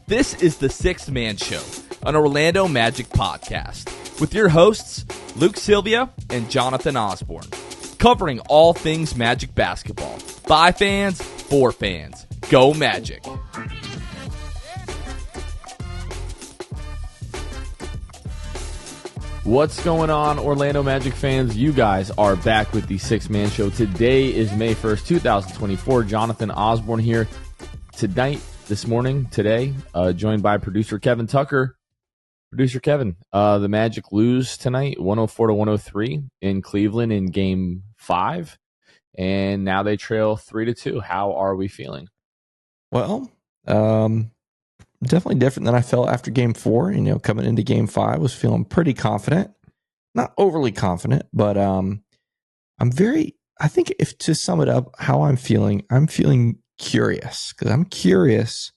This is the Sixth Man Show, an Orlando Magic podcast, with your hosts, Luke Sylvia and Jonathan Osborne, covering all things Magic basketball. By fans, for fans. Go Magic! What's going on, Orlando Magic fans? You guys are back with the Sixth Man Show. Today is May 1st, 2024. Jonathan Osborne here. This morning, joined by producer Kevin Tucker. Producer Kevin, the Magic lose tonight, 104-103 in Cleveland in Game 5, and now they trail 3-2. How are we feeling? Well, definitely different than I felt after Game 4. Coming into Game 5, was feeling pretty confident. Not overly confident, but I think if to sum it up, how I'm feeling curious, because I'm curious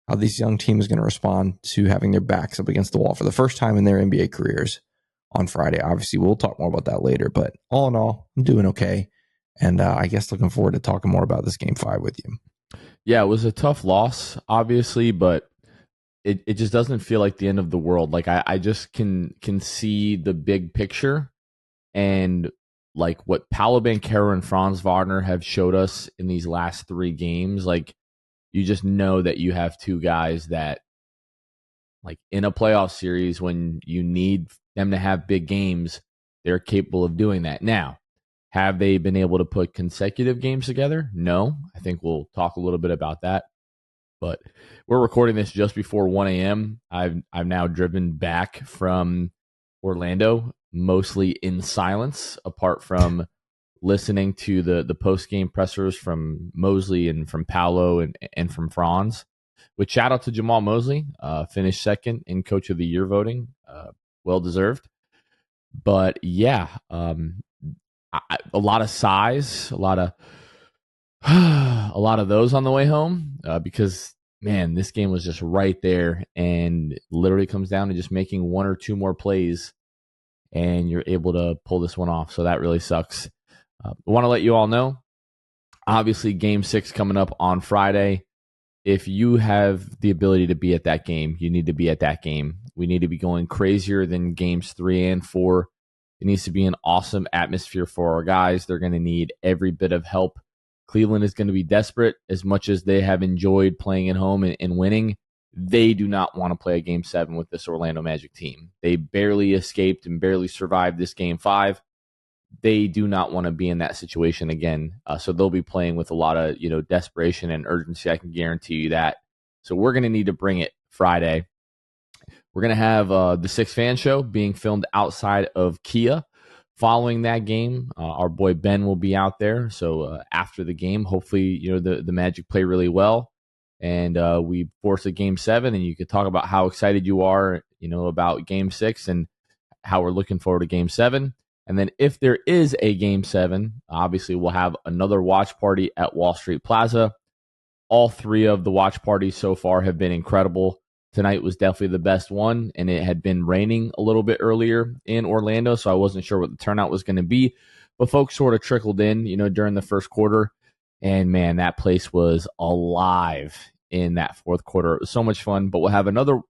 how this young team is going to respond to having their backs up against the wall for the first time in their NBA careers on Friday. Obviously, we'll talk more about that later, but all in all, I'm doing okay. And I guess looking forward to talking more about this Game 5 with you. Yeah, it was a tough loss, obviously, but it just doesn't feel like the end of the world. Like I just can see the big picture, and like what Paolo Banchero and Franz Wagner have showed us in these last 3 games. Like, you just know that you have two guys that, like, in a playoff series, when you need them to have big games, they're capable of doing that. Now, have they been able to put consecutive games together? No. I think we'll talk a little bit about that. But we're recording this just before 1 a.m. I've now driven back from Orlando, mostly in silence, apart from listening to the post-game pressers from Mosley and from Paolo and from Franz. Which, shout out to Jamal Mosley, finished second in Coach of the Year voting, well-deserved. But yeah, a lot of sighs, a lot of those on the way home, because, man, this game was just right there, and literally comes down to just making 1 or 2 more plays, and you're able to pull this one off. So that really sucks. I want to let you all know, obviously, Game 6 coming up on Friday. If you have the ability to be at that game, you need to be at that game. We need to be going crazier than Games 3 and 4. It needs to be an awesome atmosphere for our guys. They're going to need every bit of help. Cleveland is going to be desperate. As much as they have enjoyed playing at home and winning, they do not want to play a Game 7 with this Orlando Magic team. They barely escaped and barely survived this Game 5. They do not want to be in that situation again. So they'll be playing with a lot of desperation and urgency. I can guarantee you that. So we're going to need to bring it Friday. We're going to have the Sixth Fan Show being filmed outside of Kia. Following that game, our boy Ben will be out there. So after the game, hopefully, the Magic play really well, and we force a Game 7, and you can talk about how excited you are, about Game 6 and how we're looking forward to Game 7. And then if there is a Game 7, obviously we'll have another watch party at Wall Street Plaza. All 3 of the watch parties so far have been incredible. Tonight was definitely the best one, and it had been raining a little bit earlier in Orlando, so I wasn't sure what the turnout was going to be. But folks sort of trickled in, during the first quarter, and man, that place was alive in that fourth quarter. It was so much fun. But we'll have another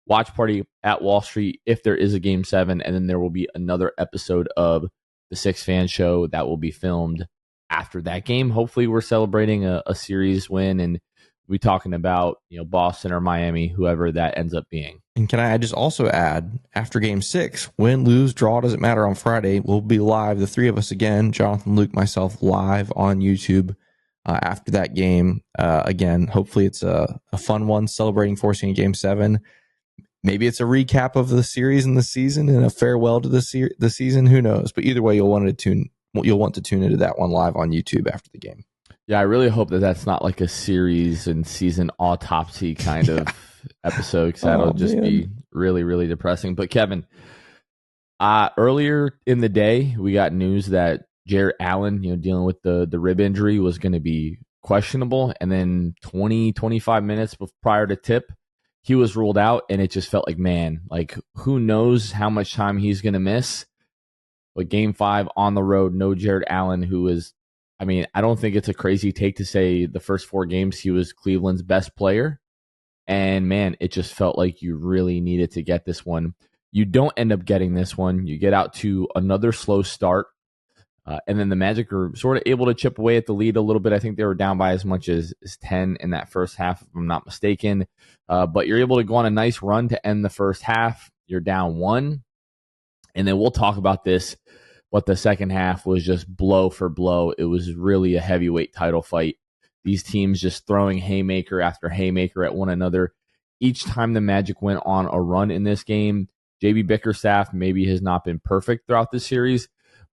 watch party at Wall Street if there is a Game 7, and then there will be another episode of the Sixth Fan Show that will be filmed after that game. Hopefully we're celebrating a series win, and we're talking about Boston or Miami, whoever that ends up being. And can I just also add, after Game 6, win, lose, draw, doesn't matter, on Friday, we'll be live, the 3 of us again, Jonathan, Luke, myself, live on YouTube after that game. Again, hopefully it's a fun one, celebrating forcing a Game 7. Maybe it's a recap of the series and the season and a farewell to the season. Who knows? But either way, you'll want to tune into that one live on YouTube after the game. Yeah, I really hope that that's not like a series and season autopsy kind of episode, because that'll just be really, really depressing. But Kevin, earlier in the day, we got news that Jarrett Allen, dealing with the rib injury, was going to be questionable. And then 20-25 minutes prior to tip, he was ruled out, and it just felt like, man, like, who knows how much time he's going to miss. But Game 5 on the road, no Jarrett Allen, who is, I don't think it's a crazy take to say the first 4 games he was Cleveland's best player. And man, it just felt like you really needed to get this one. You don't end up getting this one. You get out to another slow start. And then the Magic are sort of able to chip away at the lead a little bit. I think they were down by as much as 10 in that first half, if I'm not mistaken. But you're able to go on a nice run to end the first half. You're down 1. And then we'll talk about this, but the second half was just blow for blow. It was really a heavyweight title fight. These teams just throwing haymaker after haymaker at one another. Each time the Magic went on a run in this game, JB Bickerstaff maybe has not been perfect throughout this series,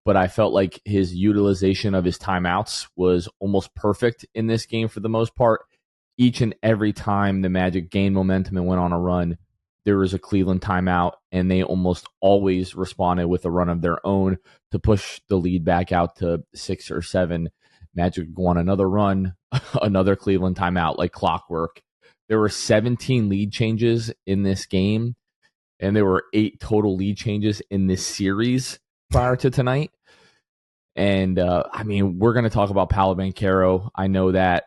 but I felt like his utilization of his timeouts was almost perfect in this game for the most part. Each and every time the Magic gained momentum and went on a run, there was a Cleveland timeout, and they almost always responded with a run of their own to push the lead back out to 6 or 7. Magic go on another run, another Cleveland timeout, like clockwork. There were 17 lead changes in this game, and there were 8 total lead changes in this series prior to tonight. And, I mean, we're going to talk about Paolo Banchero. I know that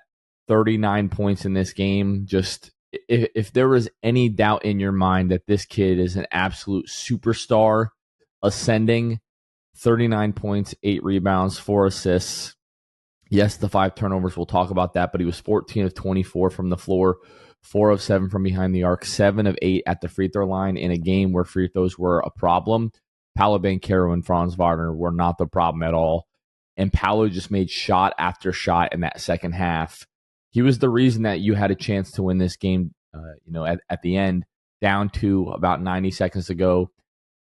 39 points in this game. Just if there was any doubt in your mind that this kid is an absolute superstar ascending, 39 points, 8 rebounds, 4 assists. Yes, the 5 turnovers, we'll talk about that, but he was 14 of 24 from the floor, 4 of 7 from behind the arc, 7 of 8 at the free throw line in a game where free throws were a problem. Paolo Banchero and Franz Wagner were not the problem at all. And Paolo just made shot after shot in that second half. He was the reason that you had a chance to win this game, at the end, down to about 90 seconds to go,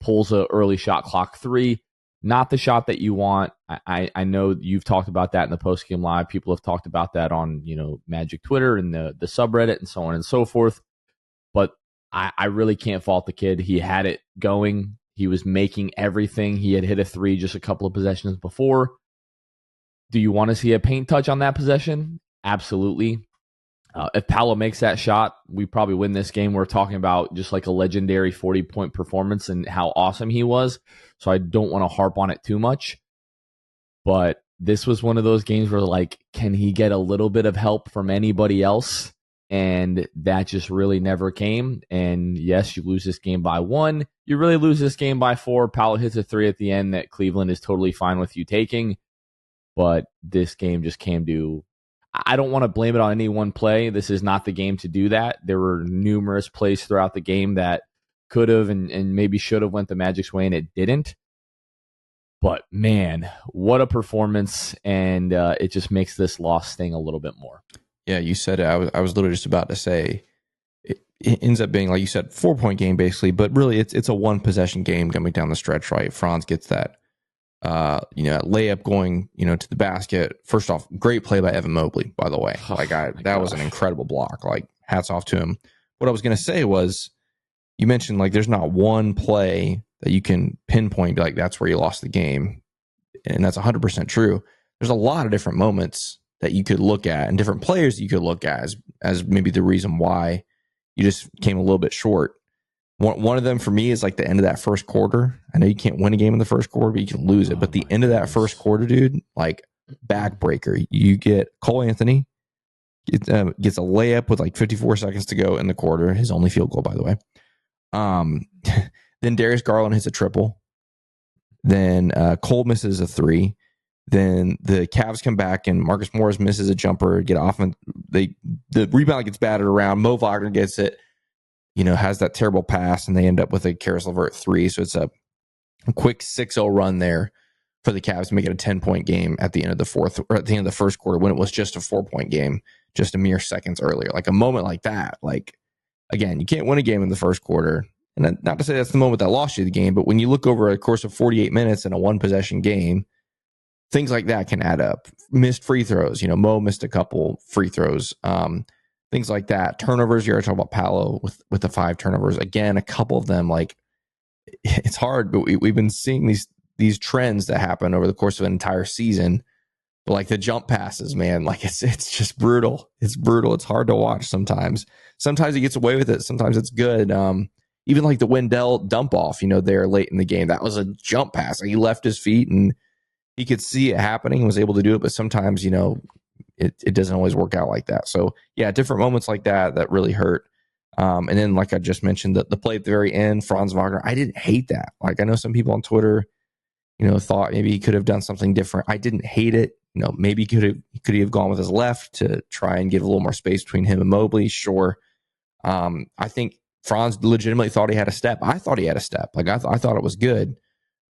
pulls a early shot clock 3. Not the shot that you want. I know you've talked about that in the post-game live. People have talked about that on, Magic Twitter and the subreddit and so on and so forth. But I really can't fault the kid. He had it going. He was making everything. He had hit a 3 just a couple of possessions before. Do you want to see a paint touch on that possession? Absolutely. If Paolo makes that shot, we probably win this game. We're talking about just like a legendary 40-point performance and how awesome he was. So I don't want to harp on it too much. But this was one of those games where, like, can he get a little bit of help from anybody else? And that just really never came. And yes, you lose this game by 1. You really lose this game by 4. Paolo hits a 3 at the end that Cleveland is totally fine with you taking. But this game just came to... I don't want to blame it on any one play. This is not the game to do that. There were numerous plays throughout the game that could have and maybe should have went the Magic's way, and it didn't. But, man, what a performance, and it just makes this loss sting a little bit more. Yeah, you said it. I was literally just about to say it ends up being, like you said, 4-point game basically, but really it's a one-possession game coming down the stretch, right? Franz gets that layup going, to the basket. First off, great play by Evan Mobley, by the way. That was an incredible block. Like, hats off to him. What I was going to say was, you mentioned, like, there's not one play that you can pinpoint, like, that's where you lost the game. And that's 100% true. There's a lot of different moments that you could look at and different players that you could look at as maybe the reason why you just came a little bit short. One of them for me is like the end of that first quarter. I know you can't win a game in the first quarter, but you can lose it. But the end of that first quarter, dude, like, backbreaker. You get Cole Anthony gets a layup with like 54 seconds to go in the quarter. His only field goal, by the way. Then Darius Garland hits a triple. Then Cole misses a 3. Then the Cavs come back and Marcus Morris misses a jumper, get off, and the rebound gets batted around. Mo Wagner gets it. Has that terrible pass, and they end up with a Karis LeVert 3. So it's a quick 6-0 run there for the Cavs to make it a 10-point game at the end of the fourth, or at the end of the first quarter, when it was just a 4-point game, just a mere seconds earlier. Like, a moment like that, like, again, you can't win a game in the first quarter. And not to say that's the moment that lost you the game, but when you look over a course of 48 minutes in a one-possession game, things like that can add up. Missed free throws. Mo missed a couple free throws. Things like that. Turnovers, you already talked about Paolo with the 5 turnovers. Again, a couple of them, like, it's hard, but we've been seeing these trends that happen over the course of an entire season. But, like, the jump passes, man, like, it's just brutal. It's brutal. It's hard to watch sometimes. Sometimes he gets away with it. Sometimes it's good. Even like the Wendell dump off, there late in the game. That was a jump pass. Like, he left his feet and he could see it happening and was able to do it. But sometimes, it doesn't always work out like that. So, yeah, different moments like that really hurt. And then, like I just mentioned, the play at the very end, Franz Wagner, I didn't hate that. Like, I know some people on Twitter, thought maybe he could have done something different. I didn't hate it. Maybe could he have gone with his left to try and give a little more space between him and Mobley? Sure. I think Franz legitimately thought he had a step. I thought he had a step. Like, I thought it was good.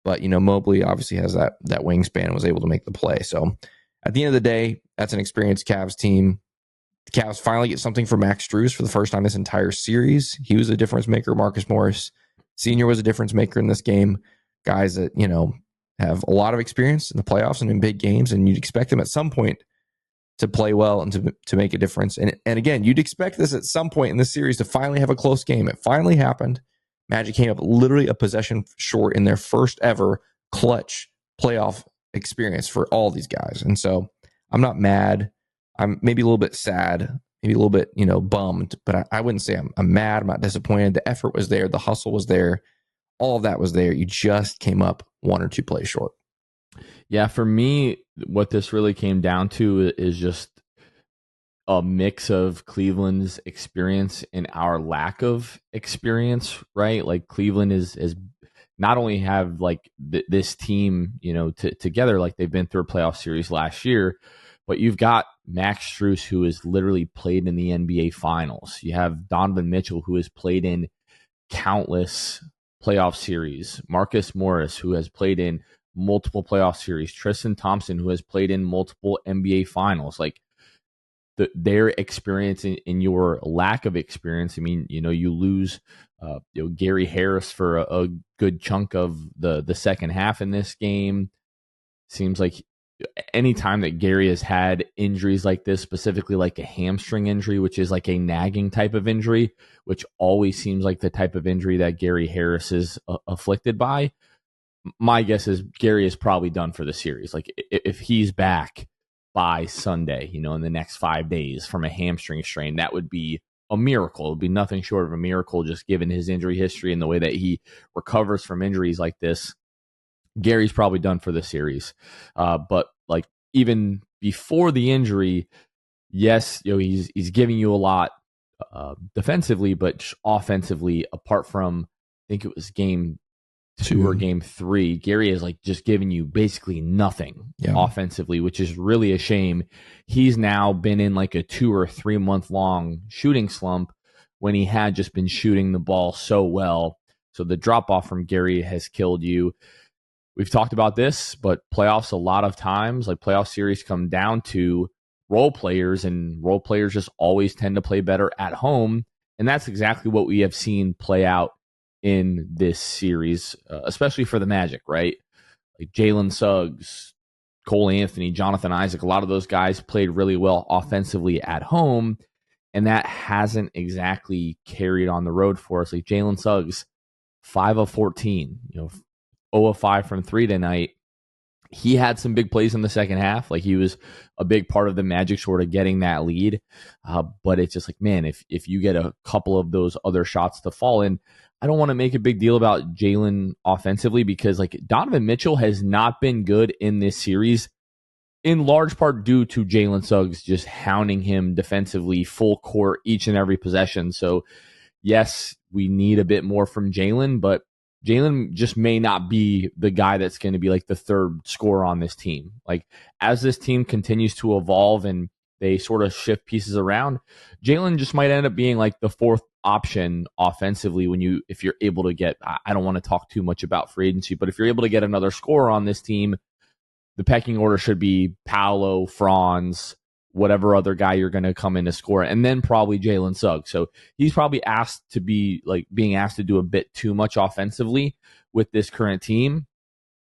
But, Mobley obviously has that wingspan and was able to make the play. So at the end of the day, that's an experienced Cavs team. The Cavs finally get something from Max Strus for the first time this entire series. He was a difference maker. Marcus Morris Sr. was a difference maker in this game. Guys that, have a lot of experience in the playoffs and in big games, and you'd expect them at some point to play well and to make a difference. And again, you'd expect this at some point in this series to finally have a close game. It finally happened. Magic came up literally a possession short in their first ever clutch playoff experience for all these guys. And so I'm not mad. I'm maybe a little bit sad, maybe a little bit, bummed, but I wouldn't say I'm mad. I'm not disappointed. The effort was there. The hustle was there. All of that was there. You just came up one or two plays short. Yeah, for me, what this really came down to is just a mix of Cleveland's experience and our lack of experience, right? Like, Cleveland is not only have like this team, together, like they've been through a playoff series last year, but you've got Max Strus, who has literally played in the NBA Finals. You have Donovan Mitchell, who has played in countless playoff series. Marcus Morris, who has played in multiple playoff series. Tristan Thompson, who has played in multiple NBA Finals. Like, their experience in your lack of experience. I mean, you lose Gary Harris for a good chunk of the second half in this game. Seems like anytime that Gary has had injuries like this, specifically like a hamstring injury, which is like a nagging type of injury, which always seems like the type of injury that Gary Harris is afflicted by. My guess is Gary is probably done for the series. Like, if he's back by Sunday, in the next 5 days from a hamstring strain, that would be a miracle. It would be nothing short of a miracle, just given his injury history and the way that he recovers from injuries like this. Gary's probably done for the series. But like, even before the injury, yes, he's giving you a lot defensively, but offensively, apart from, I think it was game 2 or game 3, Gary is like just giving you basically nothing offensively, which is really a shame. He's now been in like a 2 or 3 month long shooting slump when he had just been shooting the ball so well. So the drop off from Gary has killed you. We've talked about this, but playoffs, a lot of times, like playoff series, come down to role players, and role players just always tend to play better at home. And that's exactly what we have seen play out in this series, especially for the Magic, right? Like Jalen Suggs, Cole Anthony, Jonathan Isaac, a lot of those guys played really well offensively at home, and that hasn't exactly carried on the road for us. Like Jalen Suggs, 5 of 14, 0 of 5 from 3 tonight. He had some big plays in the second half. Like, he was a big part of the Magic sort of getting that lead. But it's just like, man, if you get a couple of those other shots to fall in, I don't want to make a big deal about Jalen offensively, because like Donovan Mitchell has not been good in this series, in large part due to Jalen Suggs just hounding him defensively full court each and every possession. So yes, we need a bit more from Jalen, but Jalen just may not be the guy that's going to be like the third scorer on this team. Like, as this team continues to evolve and they sort of shift pieces around, Jalen just might end up being like the fourth option offensively if you're able to get, I don't want to talk too much about free agency, but if you're able to get another scorer on this team, the pecking order should be Paolo, Franz, whatever other guy you're going to come in to score, and then probably Jalen Suggs. So he's probably being asked to do a bit too much offensively with this current team.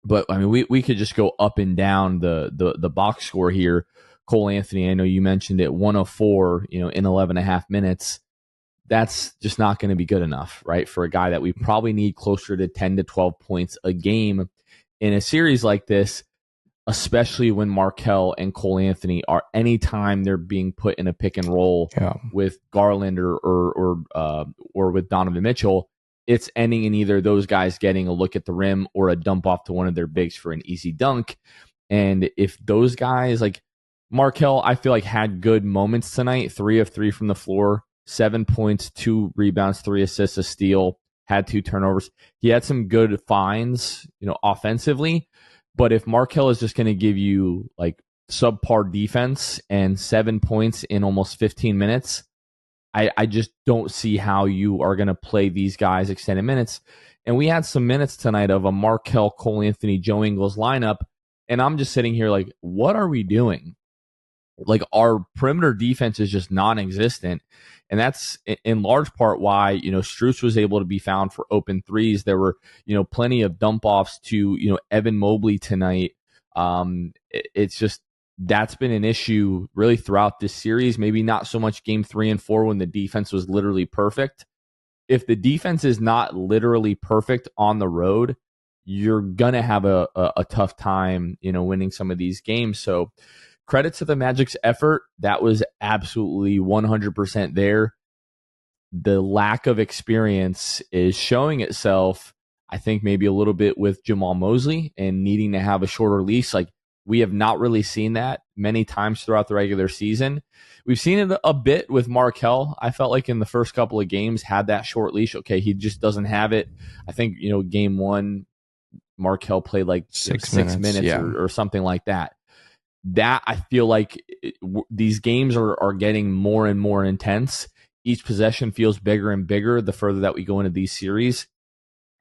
But I mean, we could just go up and down the box score here. Cole Anthony, I know you mentioned it, 1 of 4, in 11.5 minutes. That's just not going to be good enough, right? For a guy that we probably need closer to 10 to 12 points a game in a series like this, especially when Markelle and Cole Anthony are, anytime they're being put in a pick and roll with Garland or with Donovan Mitchell, it's ending in either those guys getting a look at the rim or a dump off to one of their bigs for an easy dunk. And if those guys, like Markelle, I feel like had good moments tonight, 3 of 3 from the floor, 7 points, 2 rebounds, 3 assists, a steal, had 2 turnovers. He had some good finds, offensively. But if Markelle is just going to give you like subpar defense and 7 points in almost 15 minutes, I just don't see how you are going to play these guys extended minutes. And we had some minutes tonight of a Markelle, Cole Anthony, Joe Ingles lineup. And I'm just sitting here like, what are we doing? Like, our perimeter defense is just non-existent. And that's in large part why, Strus was able to be found for open threes. There were, plenty of dump offs to, Evan Mobley tonight. It's just, that's been an issue really throughout this series. Maybe not so much game 3 and 4 when the defense was literally perfect. If the defense is not literally perfect on the road, you're going to have a tough time, winning some of these games. So credit to the Magic's effort. That was absolutely 100% there. The lack of experience is showing itself, I think, maybe a little bit with Jamal Mosley and needing to have a shorter leash. Like, we have not really seen that many times throughout the regular season. We've seen it a bit with Markelle. I felt like in the first couple of games had that short leash. Okay, he just doesn't have it. I think, game 1, Markelle played like 6 minutes yeah, or something like that. That I feel like these games are getting more and more intense. Each possession feels bigger and bigger the further that we go into these series.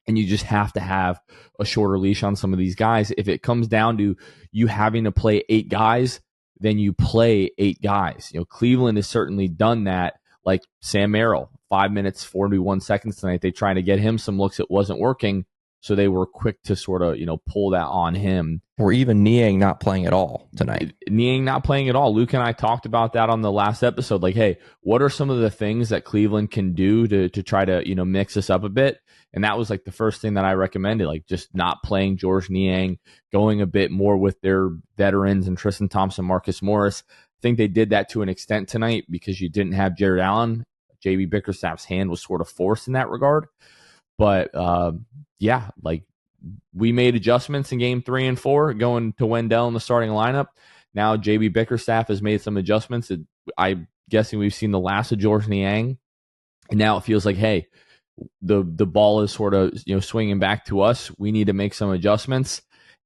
And you just have to have a shorter leash on some of these guys. If it comes down to you having to play 8 guys, then you play 8 guys. Cleveland has certainly done that. Like Sam Merrill, 5 minutes, 41 seconds tonight. They tried to get him some looks. It wasn't working. So they were quick to sort of, pull that on him. Or even Niang not playing at all tonight. Niang not playing at all. Luke and I talked about that on the last episode. Like, hey, what are some of the things that Cleveland can do to try to, mix this up a bit? And that was like the first thing that I recommended, like just not playing Georges Niang, going a bit more with their veterans and Tristan Thompson, Marcus Morris. I think they did that to an extent tonight because you didn't have Jared Allen. JB Bickerstaff's hand was sort of forced in that regard. But yeah, like we made adjustments in game 3 and 4 going to Wendell in the starting lineup. Now JB Bickerstaff has made some adjustments. I'm guessing we've seen the last of Georges Niang. And now it feels like, hey, the ball is sort of swinging back to us. We need to make some adjustments.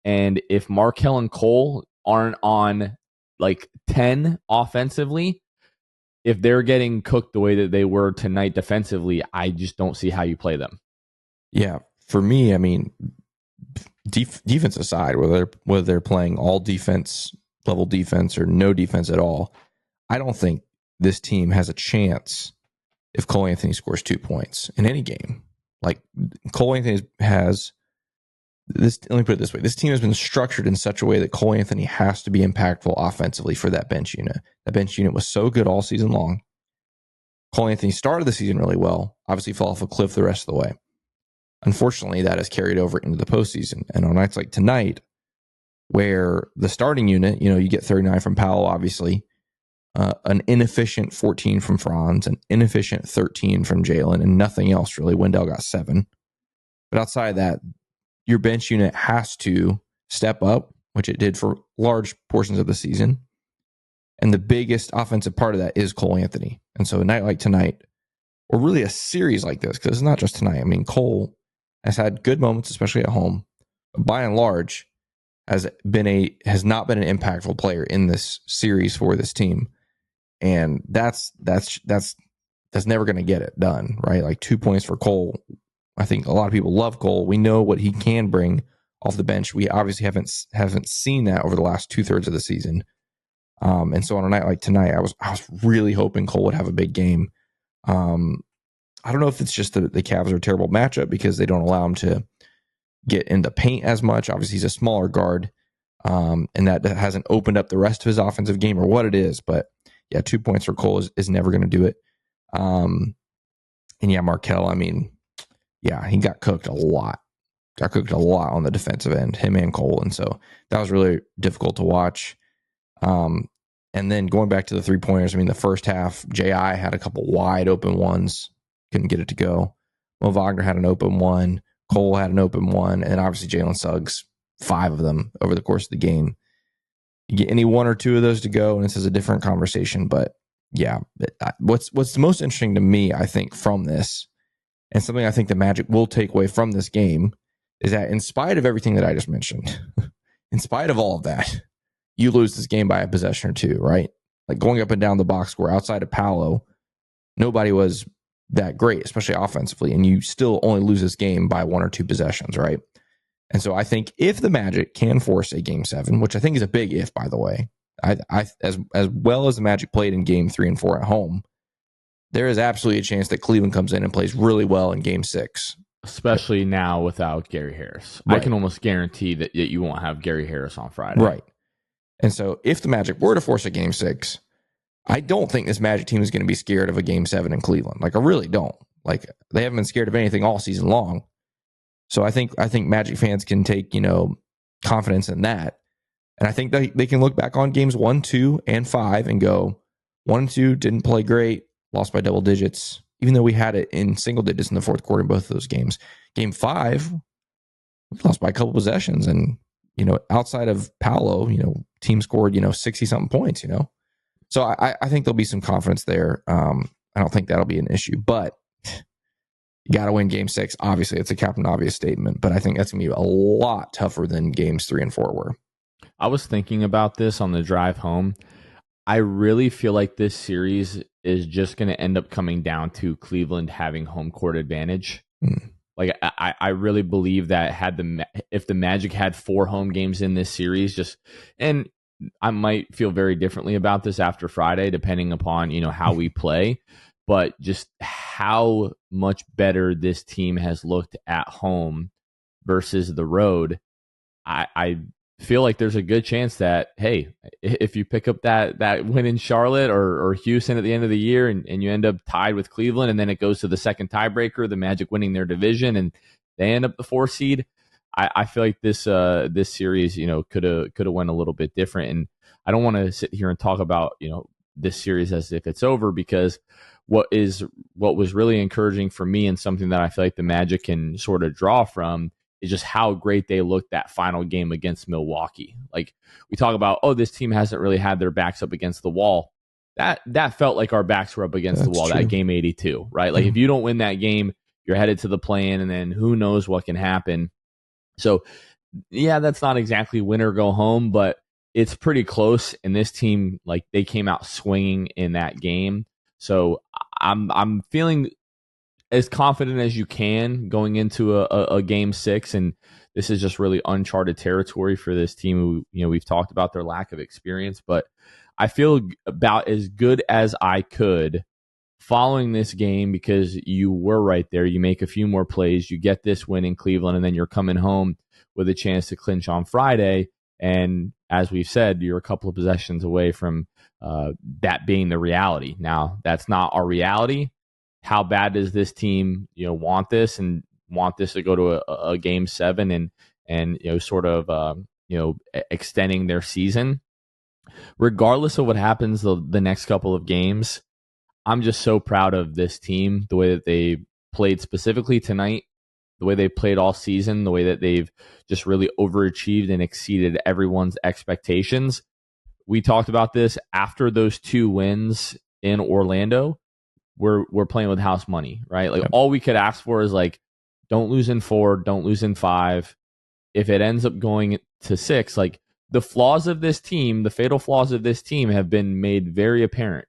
And if Markelle and Cole aren't on like 10 offensively, if they're getting cooked the way that they were tonight defensively, I just don't see how you play them. Yeah, for me, I mean, defense aside, whether they're playing all defense, level defense, or no defense at all, I don't think this team has a chance if Cole Anthony scores 2 points in any game. Like, Cole Anthony has this. Let me put it this way: this team has been structured in such a way that Cole Anthony has to be impactful offensively for that bench unit. That bench unit was so good all season long. Cole Anthony started the season really well. Obviously, fell off a cliff the rest of the way. Unfortunately, that has carried over into the postseason. And on nights like tonight, where the starting unit, you get 39 from Powell, obviously, an inefficient 14 from Franz, an inefficient 13 from Jalen, and nothing else really. Wendell got 7. But outside of that, your bench unit has to step up, which it did for large portions of the season. And the biggest offensive part of that is Cole Anthony. And so a night like tonight, or really a series like this, because it's not just tonight. I mean, Cole has had good moments, especially at home, but by and large has not been an impactful player in this series for this team. And that's never going to get it done, right? Like 2 points for Cole. I think a lot of people love Cole. We know what he can bring off the bench. We obviously haven't seen that over the last 2/3 of the season. And so on a night like tonight, I was really hoping Cole would have a big game. I don't know if it's just the Cavs are a terrible matchup because they don't allow him to get into paint as much. Obviously, he's a smaller guard, and that hasn't opened up the rest of his offensive game or what it is. But yeah, 2 points for Cole is never going to do it. And yeah, Markelle, I mean, yeah, he got cooked a lot. Got cooked a lot on the defensive end, him and Cole. And so that was really difficult to watch. And then going back to the 3-pointers, I mean, the first half, J.I. had a couple wide open ones. Couldn't get it to go. Mo Wagner had an open one. Cole had an open one. And obviously Jalen Suggs, 5 of them over the course of the game. You get any 1 or 2 of those to go, and this is a different conversation. But yeah, what's the most interesting to me, I think, from this, and something I think the Magic will take away from this game, is that in spite of everything that I just mentioned, in spite of all of that, you lose this game by a possession or two, right? Like going up and down the box score outside of Paolo, nobody was that great, especially offensively, and you still only lose this game by 1 or 2 possessions, right? And so I think if the Magic can force a game 7, which I think is a big if, by the way, as well as the Magic played in game 3 and 4 at home, there is absolutely a chance that Cleveland comes in and plays really well in game 6. Especially now without Gary Harris. Right. I can almost guarantee that you won't have Gary Harris on Friday. Right. And so if the Magic were to force a game 6, I don't think this Magic team is going to be scared of a game 7 in Cleveland. Like, I really don't. Like, they haven't been scared of anything all season long. So I think Magic fans can take, confidence in that. And I think they can look back on games 1, 2, and 5 and go, 1 and 2 didn't play great, lost by double digits, even though we had it in single digits in the fourth quarter in both of those games. Game 5, we lost by a couple possessions. And, outside of Paolo, team scored, 60-something points, So I think there'll be some confidence there. I don't think that'll be an issue. But you got to win game 6. Obviously, it's a Captain Obvious statement, but I think that's going to be a lot tougher than games 3 and 4 were. I was thinking about this on the drive home. I really feel like this series is just going to end up coming down to Cleveland having home court advantage. Like, I really believe that if the Magic had 4 home games in this series, and I might feel very differently about this after Friday, depending upon, how we play. But just how much better this team has looked at home versus the road, I feel like there's a good chance that, hey, if you pick up that win in Charlotte or Houston at the end of the year and you end up tied with Cleveland and then it goes to the second tiebreaker, the Magic winning their division and they end up the 4 seed, I feel like this series, could have went a little bit different. And I don't want to sit here and talk about, this series as if it's over, because what was really encouraging for me and something that I feel like the Magic can sort of draw from is just how great they looked that final game against Milwaukee. Like, we talk about, this team hasn't really had their backs up against the wall. That felt like our backs were up against the wall, true. That game 82, right? Like, if you don't win that game, you're headed to the play-in, and then who knows what can happen. So, yeah, that's not exactly win or go home, but it's pretty close. And this team, like, they came out swinging in that game. So I'm feeling as confident as you can going into a game 6, and this is just really uncharted territory for this team. Who, we've talked about their lack of experience, but I feel about as good as I could following this game, because you were right there. You make a few more plays, you get this win in Cleveland, and then you're coming home with a chance to clinch on Friday. And as we've said, you're a couple of possessions away from that being the reality. Now, that's not our reality. How bad does this team, want this to go to a game 7 and sort of extending their season? Regardless of what happens the next couple of games, I'm just so proud of this team, the way that they played specifically tonight, the way they played all season, the way that they've just really overachieved and exceeded everyone's expectations. We talked about this after those 2 wins in Orlando. We're playing with house money, right? Like, all we could ask for is, like, don't lose in 4, don't lose in 5. If it ends up going to 6, like, the flaws of this team, the fatal flaws of this team have been made very apparent.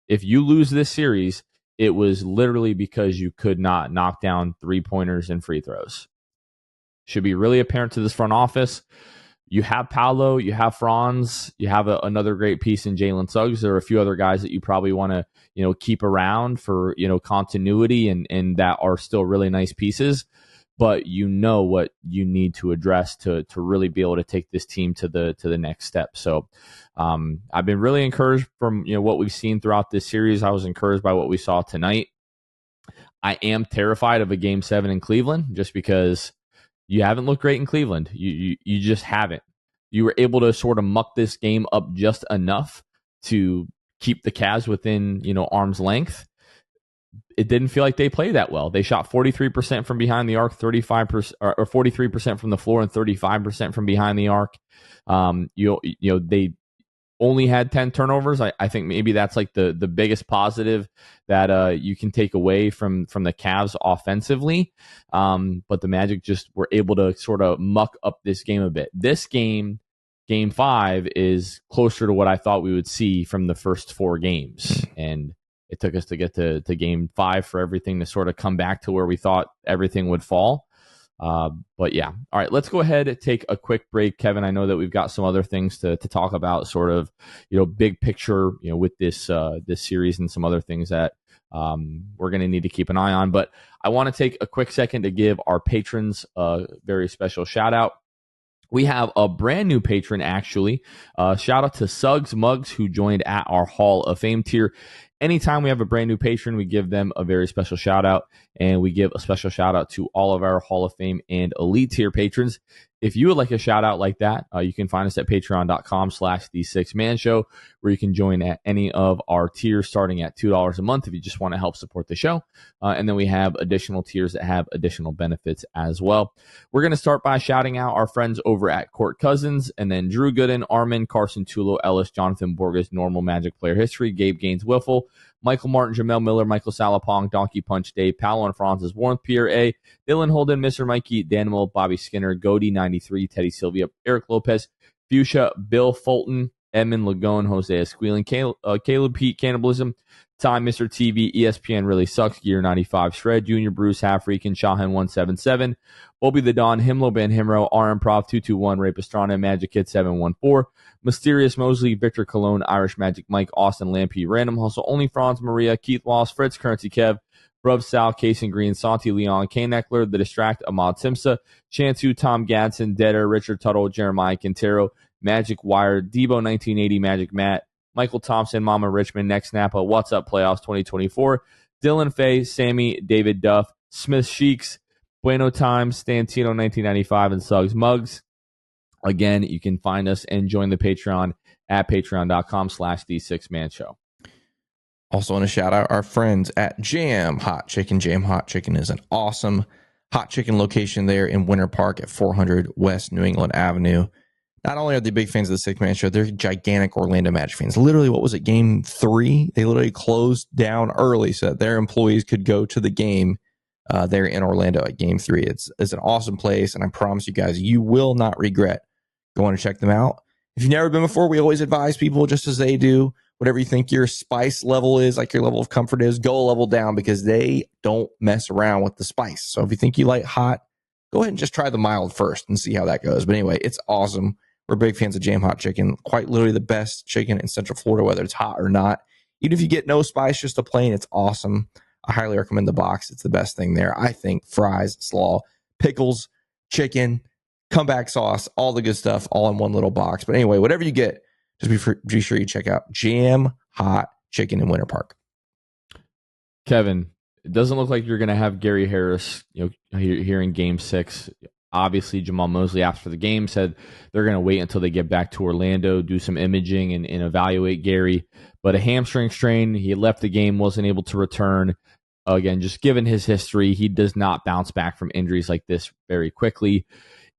If you lose this series, it was literally because you could not knock down 3-pointers and free throws. Should be really apparent to this front office. You have Paolo, you have Franz, you have another great piece in Jalen Suggs. There are a few other guys that you probably want to, keep around for, continuity and that are still really nice pieces. But what you need to address to really be able to take this team to the next step. So I've been really encouraged from what we've seen throughout this series. I was encouraged by what we saw tonight. I am terrified of a game 7 in Cleveland, just because you haven't looked great in Cleveland. You just haven't. You were able to sort of muck this game up just enough to keep the Cavs within arm's length. It didn't feel like they played that well. They shot 43% from behind the arc, 35% or 43% from the floor, and 35% from behind the arc. They only had 10 turnovers. I think maybe that's like the biggest positive that you can take away from the Cavs offensively. But the Magic just were able to sort of muck up this game a bit. This game 5 is closer to what I thought we would see from the first 4 games. And it took us to get to game 5 for everything to sort of come back to where we thought everything would fall. But yeah. All right, let's go ahead and take a quick break. Kevin, I know that we've got some other things to talk about, sort of, big picture, with this series and some other things that we're going to need to keep an eye on. But I want to take a quick second to give our patrons a very special shout out. We have a brand new patron, actually. Shout out to Suggs Muggs, who joined at our Hall of Fame tier. Anytime we have a brand new patron, we give them a very special shout out, and we give a special shout out to all of our Hall of Fame and Elite tier patrons. If you would like a shout out like that, you can find us at patreon.com/the6man show, where you can join at any of our tiers starting at $2 a month if you just want to help support the show. And then we have additional tiers that have additional benefits as well. We're going to start by shouting out our friends over at Court Cousins, and then Drew Gooden, Armin, Carson Tulo, Ellis, Jonathan Borges, Normal Magic Player History, Gabe Gaines, Wiffle, Michael Martin, Jamel Miller, Michael Salapong, Donkey Punch Dave, Paolo and Francis, Warren, Pierre A, Dylan Holden, Mr. Mikey, Danimal, Bobby Skinner, Goody 93, Teddy Sylvia, Eric Lopez, Fuchsia, Bill Fulton, Edmund Lagone, Jose Squealing, Caleb Pete, Cannibalism, Time, Mr. TV, ESPN Really Sucks, Gear 95, Shred, Junior Bruce, Half Freakin, Shahan 177, Obi the Don, Himlo Ben Himro, R Improv 221, Ray Pastrana, Magic Kid 714, Mysterious Mosley, Victor Cologne, Irish Magic Mike, Austin Lampe, Random Hustle, Only Franz Maria, Keith Loss, Fritz Currency Kev, Brub Sal, Casey Green, Santi Leon, Kane Eckler, The Distract, Ahmad Simsa, Chantu, Tom Gadsden, Deader, Richard Tuttle, Jeremiah Quintero, Magic Wire, Debo 1980, Magic Matt, Michael Thompson, Mama Richmond, Next Napa, What's Up Playoffs 2024, Dylan Fay, Sammy, David Duff, Smith Sheeks, Bueno Times, Stantino 1995, and Suggs Muggs. Again, you can find us and join the Patreon at patreon.com/the6man show. Also want to shout out our friends at Jam Hot Chicken. Jam Hot Chicken is an awesome hot chicken location there in Winter Park at 400 West New England Avenue. Not only are they big fans of the Six Man Show, they're gigantic Orlando Magic fans. Literally, what was it, game 3? They literally closed down early so that their employees could go to the game there in Orlando at game 3. It's an awesome place, and I promise you guys, you will not regret going to check them out. If you've never been before, we always advise people, just as they do, whatever you think your spice level is, like your level of comfort is, go a level down because they don't mess around with the spice. So if you think you like hot, go ahead and just try the mild first and see how that goes. But anyway, it's awesome. We're big fans of Jam Hot Chicken. Quite literally the best chicken in Central Florida, whether it's hot or not. Even if you get no spice, just a plain, it's awesome. I highly recommend the box. It's the best thing there. I think fries, slaw, pickles, chicken, comeback sauce, all the good stuff, all in one little box. But anyway, whatever you get, just be sure you check out Jam Hot Chicken in Winter Park. Kevin, it doesn't look like you're going to have Gary Harris, here in Game 6. Obviously, Jamal Mosley, after the game, said they're going to wait until they get back to Orlando, do some imaging, and evaluate Gary. But a hamstring strain, he left the game, wasn't able to return. Again, just given his history, he does not bounce back from injuries like this very quickly.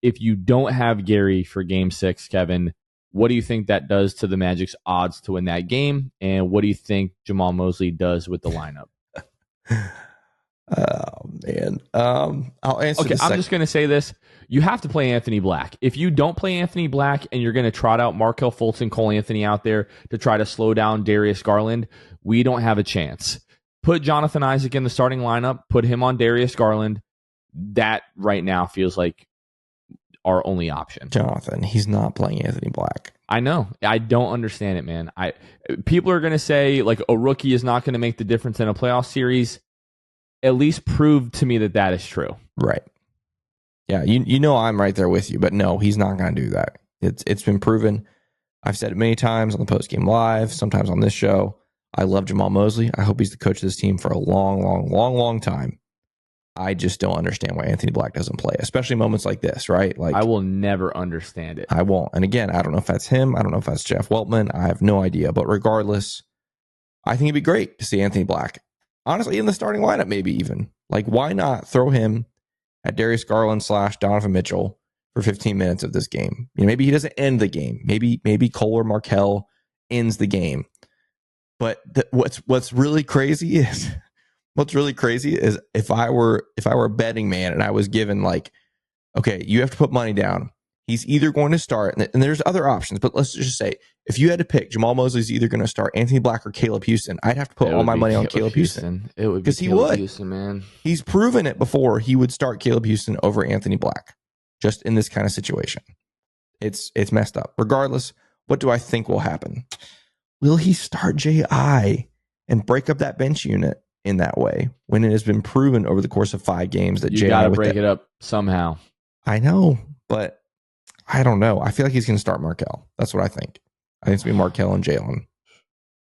If you don't have Gary for Game 6, Kevin, what do you think that does to the Magic's odds to win that game? And what do you think Jamal Mosley does with the lineup? Oh, man. I'll answer. Okay, I'm just going to say this. You have to play Anthony Black. If you don't play Anthony Black and you're going to trot out Markelle Fulton, Cole Anthony out there to try to slow down Darius Garland, we don't have a chance. Put Jonathan Isaac in the starting lineup. Put him on Darius Garland. That right now feels like our only option. Jonathan, he's not playing Anthony Black. I know. I don't understand it, man. People are going to say like a rookie is not going to make the difference in a playoff series. At least prove to me that is true. Right. Yeah, you know I'm right there with you, but no, he's not going to do that. It's been proven. I've said it many times on the postgame live, sometimes on this show. I love Jamal Mosley. I hope he's the coach of this team for a long time. I just don't understand why Anthony Black doesn't play, especially moments like this, right? Like I will never understand it. I won't. And again, I don't know if that's him. I don't know if that's Jeff Weltman. I have no idea. But regardless, I think it'd be great to see Anthony Black. Honestly, in the starting lineup, maybe even. Like, why not throw him at Darius Garland / Donovan Mitchell for 15 minutes of this game? Maybe he doesn't end the game. Maybe Cole or Markelle ends the game. But what's really crazy is if I were a betting man and I was given like, okay, you have to put money down. He's either going to start, and there's other options, but let's just say if you had to pick, Jamal Mosley's either going to start Anthony Black or Caleb Houston. I'd have to put all my money on Caleb Houston. It would be because he would. Houston, man. He's proven it before. He would start Caleb Houston over Anthony Black, just in this kind of situation. It's messed up. Regardless, what do I think will happen? Will he start J.I. and break up that bench unit in that way when it has been proven over the course of 5 games that you got to break it up somehow? I know, but I don't know. I feel like he's going to start Markelle. That's what I think. I think it's going to be Markelle and Jalen.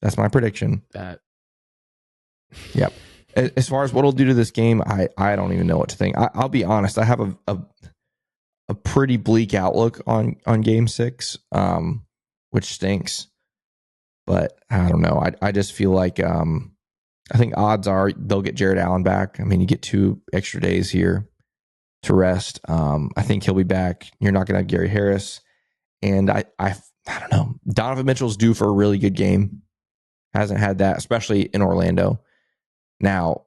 That's my prediction. Yep. As far as what it'll do to this game, I don't even know what to think. I'll be honest. I have a pretty bleak outlook on Game 6, which stinks. But I don't know. I just feel like I think odds are they'll get Jared Allen back. I mean, you get 2 extra days here to rest. I think he'll be back. You're not going to have Gary Harris. And I don't know. Donovan Mitchell's due for a really good game. Hasn't had that, especially in Orlando. Now,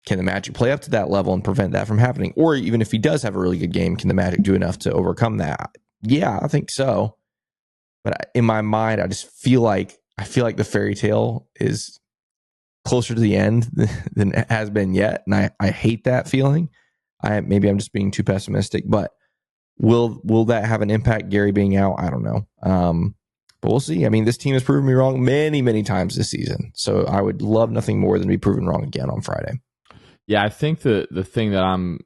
can the Magic play up to that level and prevent that from happening? Or even if he does have a really good game, can the Magic do enough to overcome that? Yeah, I think so. But in my mind, I just feel like the fairy tale is closer to the end than it has been yet. And I hate that feeling. Maybe I'm just being too pessimistic, but will that have an impact, Gary being out? I don't know. But we'll see. I mean, this team has proven me wrong many, many times this season. So I would love nothing more than to be proven wrong again on Friday. Yeah, I think the thing that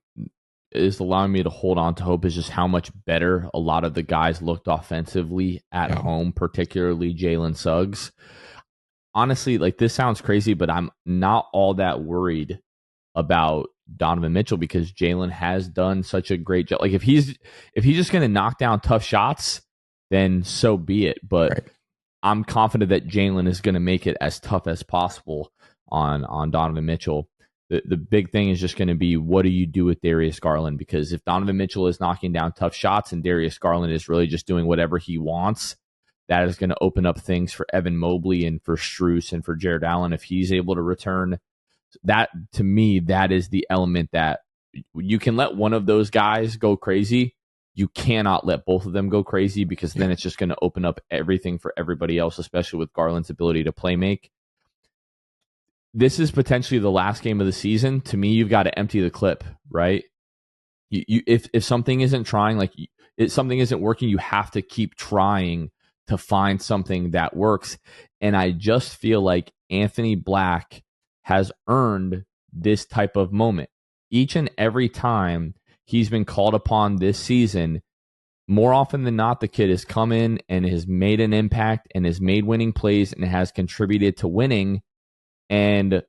is allowing me to hold on to hope is just how much better a lot of the guys looked offensively at home, particularly Jalen Suggs. Honestly, like, this sounds crazy, but I'm not all that worried about Donovan Mitchell because Jalen has done such a great job. Like, if he's just going to knock down tough shots, then so be it. But right. I'm confident that Jalen is going to make it as tough as possible on Donovan Mitchell. The big thing is just going to be, what do you do with Darius Garland? Because if Donovan Mitchell is knocking down tough shots and Darius Garland is really just doing whatever he wants, that is going to open up things for Evan Mobley and for Strus and for Jared Allen if he's able to return. That, to me, that is the element that you can let one of those guys go crazy. You cannot let both of them go crazy because then it's just going to open up everything for everybody else, especially with Garland's ability to play make. This is potentially the last game of the season. To me, you've got to empty the clip, right? If something isn't something isn't working, you have to keep trying to find something that works. And I just feel like Anthony Black has earned this type of moment. Each and every time he's been called upon this season, more often than not, the kid has come in and has made an impact and has made winning plays and has contributed to winning. And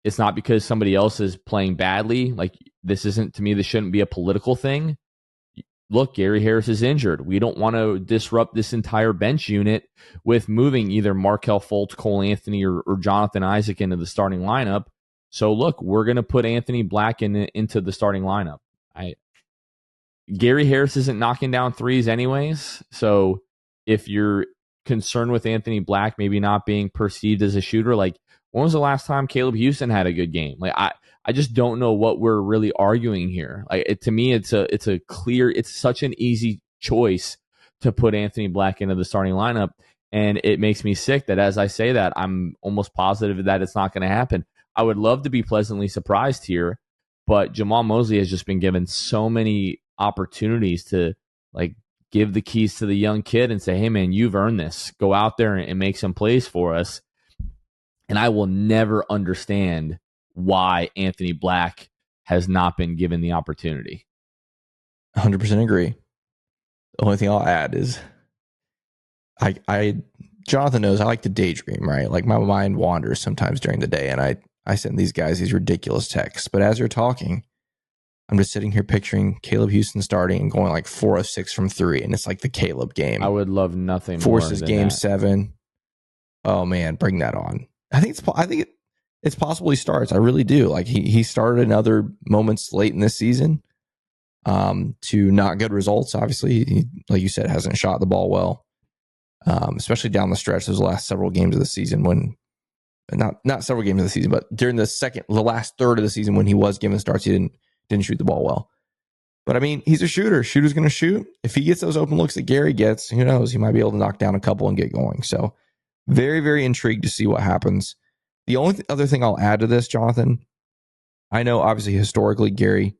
it's not because somebody else is playing badly. Like, this shouldn't be a political thing. Look, Gary Harris is injured. We don't want to disrupt this entire bench unit with moving either Markelle Fultz, Cole Anthony, or Jonathan Isaac into the starting lineup. So look, we're going to put Anthony Black into the starting lineup. Gary Harris isn't knocking down threes anyways. So if you're concerned with Anthony Black maybe not being perceived as a shooter, like, when was the last time Caleb Houston had a good game? Like, I just don't know what we're really arguing here. Like, to me, it's such an easy choice to put Anthony Black into the starting lineup. And it makes me sick that as I say that, I'm almost positive that it's not going to happen. I would love to be pleasantly surprised here, but Jamal Mosley has just been given so many opportunities to, like, give the keys to the young kid and say, hey, man, you've earned this. Go out there and make some plays for us. And I will never understand why Anthony Black has not been given the opportunity. 100% agree. The only thing I'll add is Jonathan knows I like to daydream, right? Like, my mind wanders sometimes during the day, and I send these guys these ridiculous texts. But as you're talking, I'm just sitting here picturing Caleb Houston starting and going like 4 of 6 from 3, and it's like the Caleb game. I would love nothing Forces more than game that. 7. Oh man, bring that on. I think it's possible he starts. I really do. Like, he started in other moments late in this season to not good results. Obviously, he, like you said, hasn't shot the ball well. especially down the stretch. Those last several games of the season when, not several games of the season, but during the last third of the season when he was given starts, he didn't shoot the ball well. But I mean, he's a shooter. Shooter's going to shoot. If he gets those open looks that Gary gets, who knows? He might be able to knock down a couple and get going. So very, very intrigued to see what happens. The only other thing I'll add to this, Jonathan, I know obviously historically Gary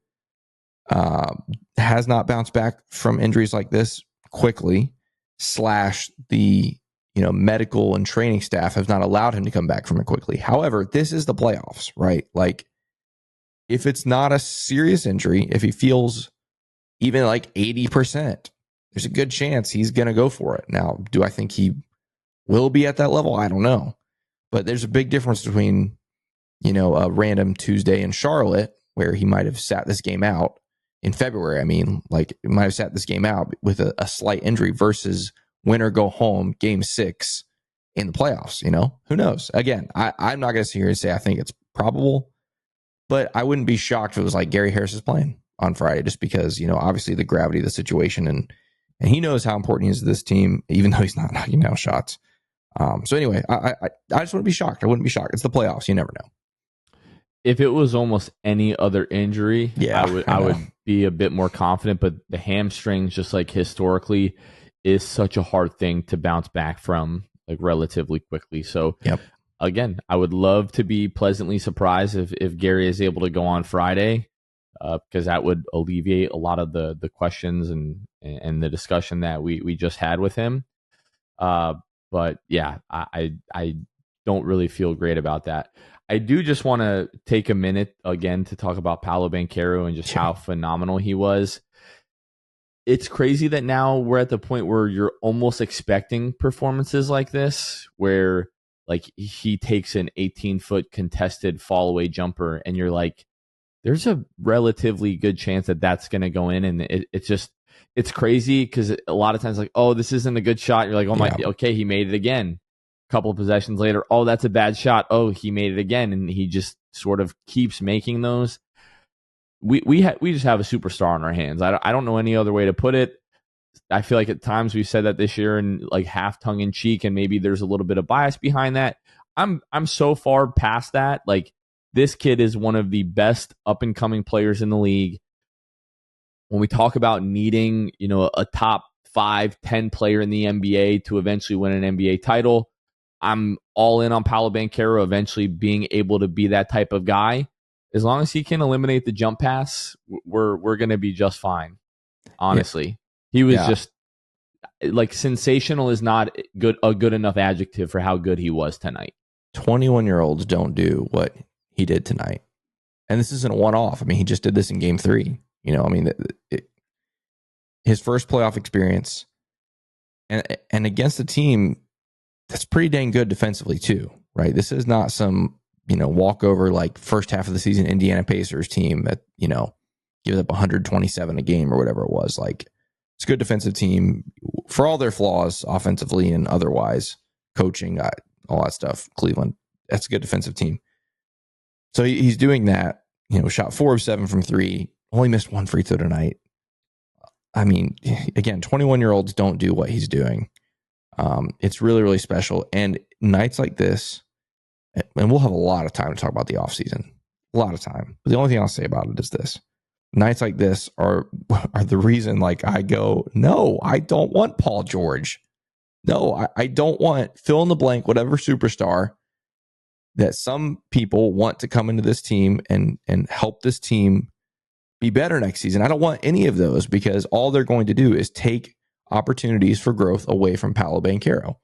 has not bounced back from injuries like this quickly, / the medical and training staff have not allowed him to come back from it quickly. However, this is the playoffs, right? Like, if it's not a serious injury, if he feels even like 80%, there's a good chance he's going to go for it. Now, do I think he will be at that level? I don't know. But there's a big difference between, a random Tuesday in Charlotte where he might have sat this game out in February. I mean, like, he might have sat this game out with a slight injury versus win or go home, game 6 in the playoffs. Who knows? Again, I'm not going to sit here and say I think it's probable. But I wouldn't be shocked if it was like Gary Harris is playing on Friday, just because, obviously the gravity of the situation and he knows how important he is to this team, even though he's not knocking down shots. So anyway, I just wouldn't be shocked. I wouldn't be shocked. It's the playoffs. You never know. If it was almost any other injury, yeah, I would be a bit more confident. But the hamstrings, just like historically, is such a hard thing to bounce back from, like, relatively quickly. So yep. Again, I would love to be pleasantly surprised if Gary is able to go on Friday, because that would alleviate a lot of the questions and the discussion that we just had with him. But yeah, I don't really feel great about that. I do just want to take a minute again to talk about Paolo Banchero and just how phenomenal he was. It's crazy that now we're at the point where you're almost expecting performances like this, where like he takes an 18-foot contested fall away jumper and you're like, there's a relatively good chance that that's going to go in. And it's crazy because a lot of times, like, oh, this isn't a good shot. You're like, oh my, okay, he made it again. A couple of possessions later, oh, that's a bad shot. Oh, he made it again. And he just sort of keeps making those. We just have a superstar on our hands. I don't know any other way to put it. I feel like at times we've said that this year and like half tongue in cheek, and maybe there's a little bit of bias behind that. I'm so far past that. Like, this kid is one of the best up and coming players in the league. When we talk about needing, a top 5-10 player in the NBA to eventually win an NBA title, I'm all in on Paolo Banchero eventually being able to be that type of guy. As long as he can eliminate the jump pass, we're going to be just fine. Honestly. Yeah. He was just like, sensational is not a good enough adjective for how good he was tonight. 21-year-olds don't do what he did tonight. And this isn't a one-off. I mean, he just did this in game 3. His first playoff experience and against a team that's pretty dang good defensively too, right? This is not some, walkover like first half of the season Indiana Pacers team that, gives up 127 a game or whatever it was. Like, it's a good defensive team for all their flaws offensively and otherwise, coaching, all that stuff. Cleveland, that's a good defensive team. So he's doing that, shot 4 of 7 from 3, only missed 1 free throw tonight. I mean, again, 21-year-olds don't do what he's doing. It's really, really special. And nights like this, and we'll have a lot of time to talk about the offseason, a lot of time. But the only thing I'll say about it is this. Nights like this are the reason, like, I go, no, I don't want Paul George. No, I don't want fill in the blank, whatever superstar that some people want to come into this team and help this team be better next season. I don't want any of those, because all they're going to do is take opportunities for growth away from Paolo Banchero.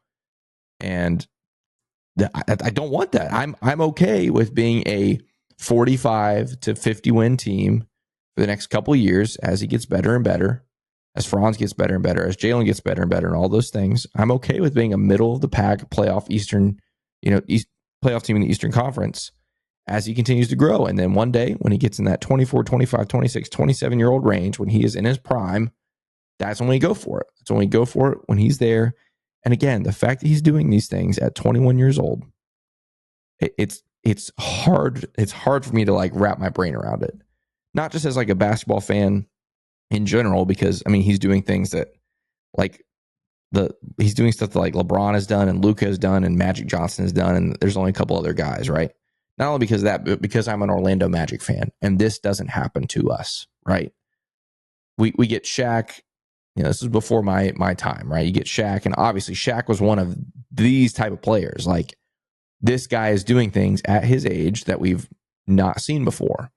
And I don't want that. I'm okay with being a 45 to 50 win team for the next couple of years as he gets better and better, as Franz gets better and better, as Jalen gets better and better, and all those things. I'm okay with being a middle of the pack playoff playoff team in the Eastern Conference as he continues to grow. And then one day when he gets in that 24, 25, 26, 27-year-old range, when he is in his prime, that's when we go for it. That's when we go for it, when he's there. And again, the fact that he's doing these things at 21 years old, it's hard. It's hard for me to like wrap my brain around it. Not just as like a basketball fan in general, because I mean, he's doing things that like he's doing stuff that like LeBron has done and Luka has done and Magic Johnson has done, and there's only a couple other guys, right? Not only because of that, but because I'm an Orlando Magic fan, and this doesn't happen to us, right? We get Shaq. This is before my time, right? You get Shaq, and obviously Shaq was one of these type of players. Like, this guy is doing things at his age that we've not seen before,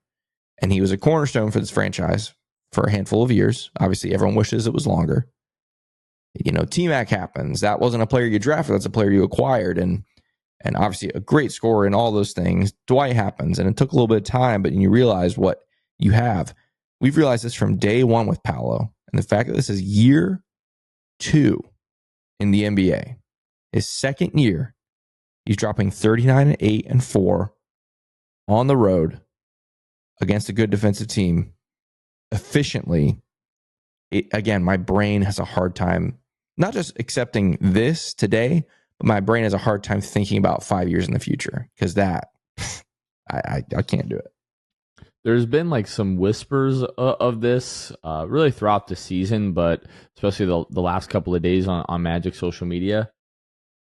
and he was a cornerstone for this franchise for a handful of years. Obviously, everyone wishes it was longer. T-Mac happens. That wasn't a player you drafted. That's a player you acquired. And obviously a great scorer and all those things. Dwight happens. And it took a little bit of time, but you realize what you have. We've realized this from day one with Paolo. And the fact that this is year 2 in the NBA, his second year, he's dropping 39-8-4 on the road against a good defensive team efficiently. Again, my brain has a hard time not just accepting this today, but my brain has a hard time thinking about 5 years in the future, because that I can't do it. There's been like some whispers of this really throughout the season, but especially the last couple of days on Magic social media.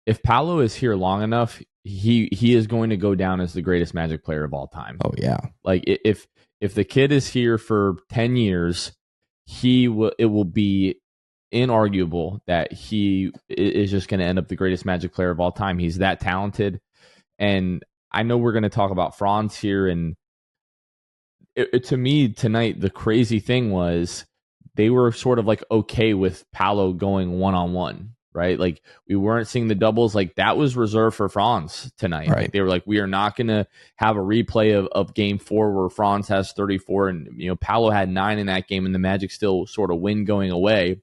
If Paolo is here long enough, he is going to go down as the greatest Magic player of all time. Oh yeah, like if the kid is here for 10 years, it will be inarguable that he is just going to end up the greatest Magic player of all time. He's that talented. And I know we're going to talk about Franz here. And to me tonight, the crazy thing was they were sort of like okay with Paolo going one-on-one, right? Like, we weren't seeing the doubles. Like, that was reserved for Franz tonight. Right. Like, they were like, we are not going to have a replay of game 4 where Franz has 34 and, Paolo had 9 in that game and the Magic still sort of win going away.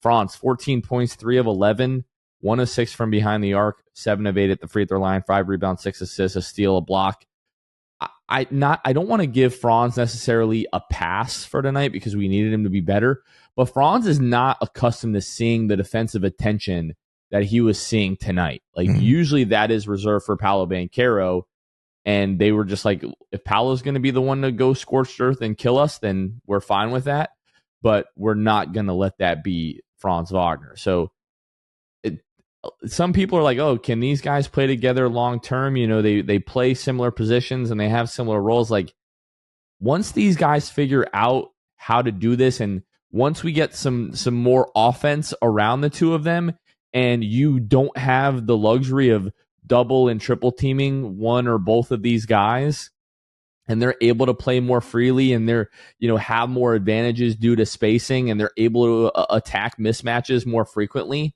Franz, 14 points, 3 of 11, 1 of 6 from behind the arc, 7 of 8 at the free throw line, 5 rebounds, 6 assists, a steal, a block. I don't want to give Franz necessarily a pass for tonight because we needed him to be better, but Franz is not accustomed to seeing the defensive attention that he was seeing tonight. Like, usually that is reserved for Paolo Banchero, and they were just like, if Paolo's going to be the one to go scorched earth and kill us, then we're fine with that, but we're not going to let that be Franz Wagner. So some people are like, oh, can these guys play together long term? They play similar positions and they have similar roles. Like, once these guys figure out how to do this, and once we get some more offense around the two of them, and you don't have the luxury of double and triple teaming one or both of these guys, and they're able to play more freely, and they're, have more advantages due to spacing, and they're able to attack mismatches more frequently.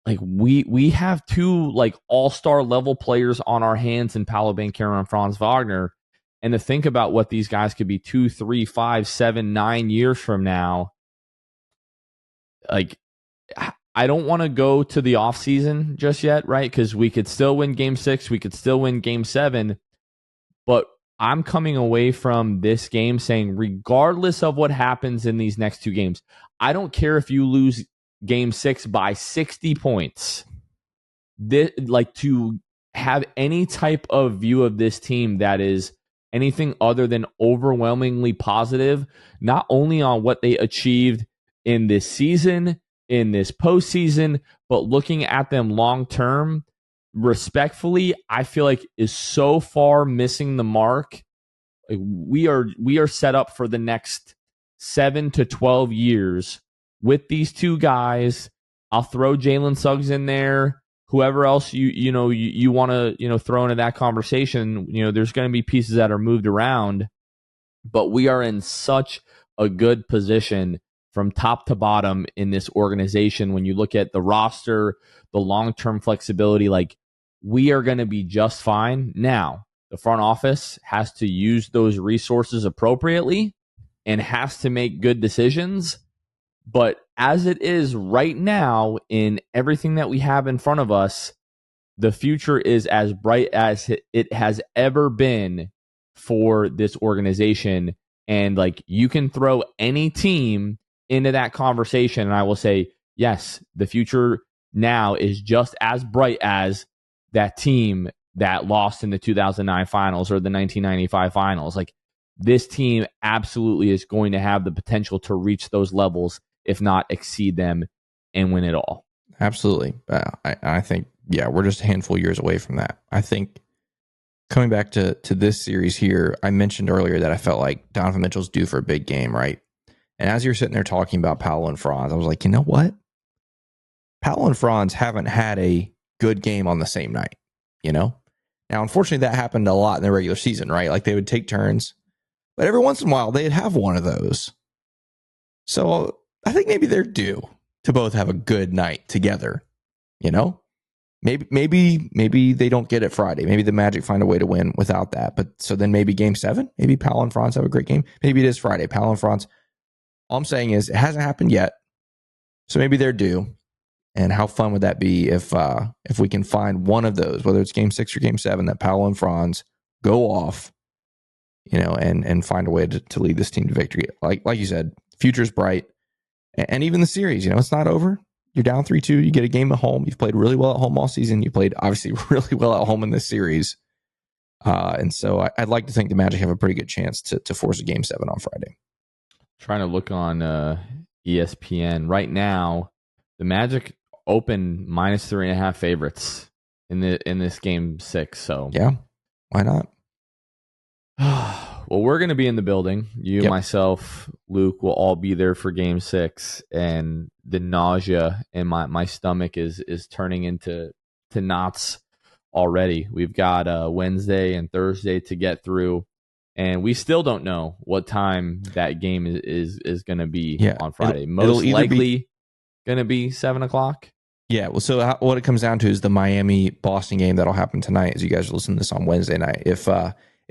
Like, we have 2 like all-star level players on our hands in Paolo Banchero and Franz Wagner. And to think about what these guys could be 2, 3, 5, 7, 9 years from now, like, I don't want to go to the offseason just yet, right? Because we could still win Game 6, we could still win Game 7, but I'm coming away from this game saying, regardless of what happens in these next 2 games, I don't care if you lose Game 6 by 60 points. To have any type of view of this team that is anything other than overwhelmingly positive, not only on what they achieved in this season, in this postseason, but looking at them long term, respectfully, I feel like is so far missing the mark. Like, we are set up for the next 7 to 12 years with these 2 guys. I'll throw Jalen Suggs in there. Whoever else you want to throw into that conversation, there's going to be pieces that are moved around, but we are in such a good position from top to bottom in this organization. When you look at the roster, the long-term flexibility, like, we are going to be just fine. Now, the front office has to use those resources appropriately and has to make good decisions. But as it is right now, in everything that we have in front of us, the future is as bright as it has ever been for this organization. And like, you can throw any team into that conversation, and I will say, yes, the future now is just as bright as that team that lost in the 2009 finals or the 1995 finals. Like, this team absolutely is going to have the potential to reach those levels, if not exceed them, and win it all. Absolutely. I think, yeah, we're just a handful of years away from that. I think coming back to this series here, I mentioned earlier that I felt like Donovan Mitchell's due for a big game, right? And as you're sitting there talking about Paolo and Franz, I was like, you know what? Paolo and Franz haven't had a good game on the same night, you know? Now, unfortunately, that happened a lot in the regular season, right? Like they would take turns, but every once in a while they'd have one of those. So I think maybe they're due to both have a good night together, you know? Maybe they don't get it Friday. Maybe the Magic find a way to win without that. But so then maybe game 7, maybe Paolo and Franz have a great game. Maybe it is Friday, Paolo and Franz. All I'm saying is it hasn't happened yet. So maybe they're due. And how fun would that be if we can find one of those, whether it's game 6 or game 7, that Paolo and Franz go off, you know, and find a way to lead this team to victory. Like you said, future's bright. And even the series, you know, it's not over. You're down 3-2. You get a game at home. You've played really well at home all season. You played obviously really well at home in this series. And so I'd like to think the Magic have a pretty good chance to force a game 7 on Friday. Trying to look on ESPN right now, the Magic open -3.5 favorites in this game 6. So yeah, why not? Well, we're going to be in the building. You, myself, Luke will all be there for game 6, and the nausea in my stomach is turning into knots already. We've got Wednesday and Thursday to get through, and we still don't know what time that game is going to be on Friday. Most likely going to be 7 o'clock. Yeah, well, so what it comes down to is the Miami-Boston game that'll happen tonight as you guys are listening to this on Wednesday night. If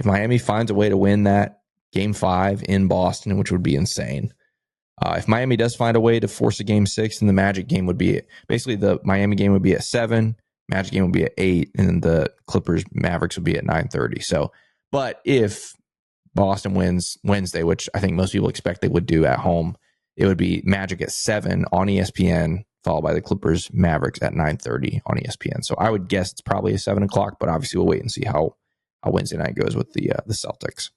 Miami finds a way to win that game 5 in Boston, which would be insane. If Miami does find a way to force a game 6, then the Magic game would be basically the Miami game would be at 7, Magic game would be at 8, and then the Clippers Mavericks would be at 9:30. So, but if Boston wins Wednesday, which I think most people expect they would do at home, it would be Magic at 7 on ESPN, followed by the Clippers Mavericks at 9:30 on ESPN. So I would guess it's probably a 7 o'clock, but obviously we'll wait and see how Wednesday night goes with the Celtics.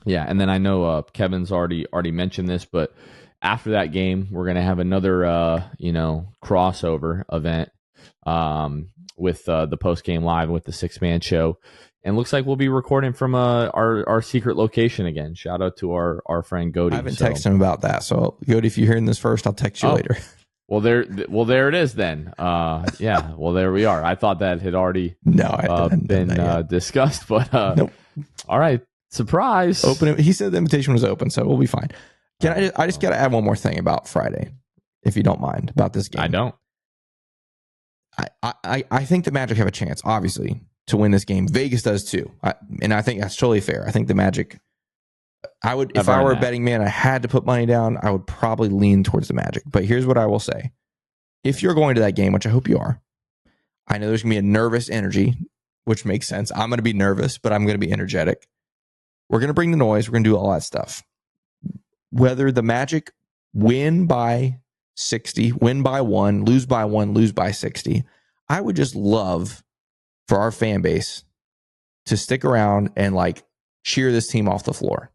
Yeah, and then I know Kevin's already mentioned this, but after that game, we're going to have another crossover event with the post game live with the 6-man show, and looks like we'll be recording from our secret location again. Shout out to our friend Gody. I haven't texted him about that, so Gody, if you're hearing this first, I'll text you later. Well, there it is then. Yeah. Well, there we are. I thought that had already been discussed, but nope. All right. Surprise. Open. He said the invitation was open, so we'll be fine. I just got to add one more thing about Friday, if you don't mind, about this game. I don't. I think the Magic have a chance, obviously, to win this game. Vegas does too, and I think that's totally fair. I think the Magic. If I were a betting man, I had to put money down, I would probably lean towards the Magic. But here's what I will say. If you're going to that game, which I hope you are, I know there's going to be a nervous energy, which makes sense. I'm going to be nervous, but I'm going to be energetic. We're going to bring the noise. We're going to do all that stuff. Whether the Magic win by 60, win by 1, lose by 1, lose by 60, I would just love for our fan base to stick around and cheer this team off the floor.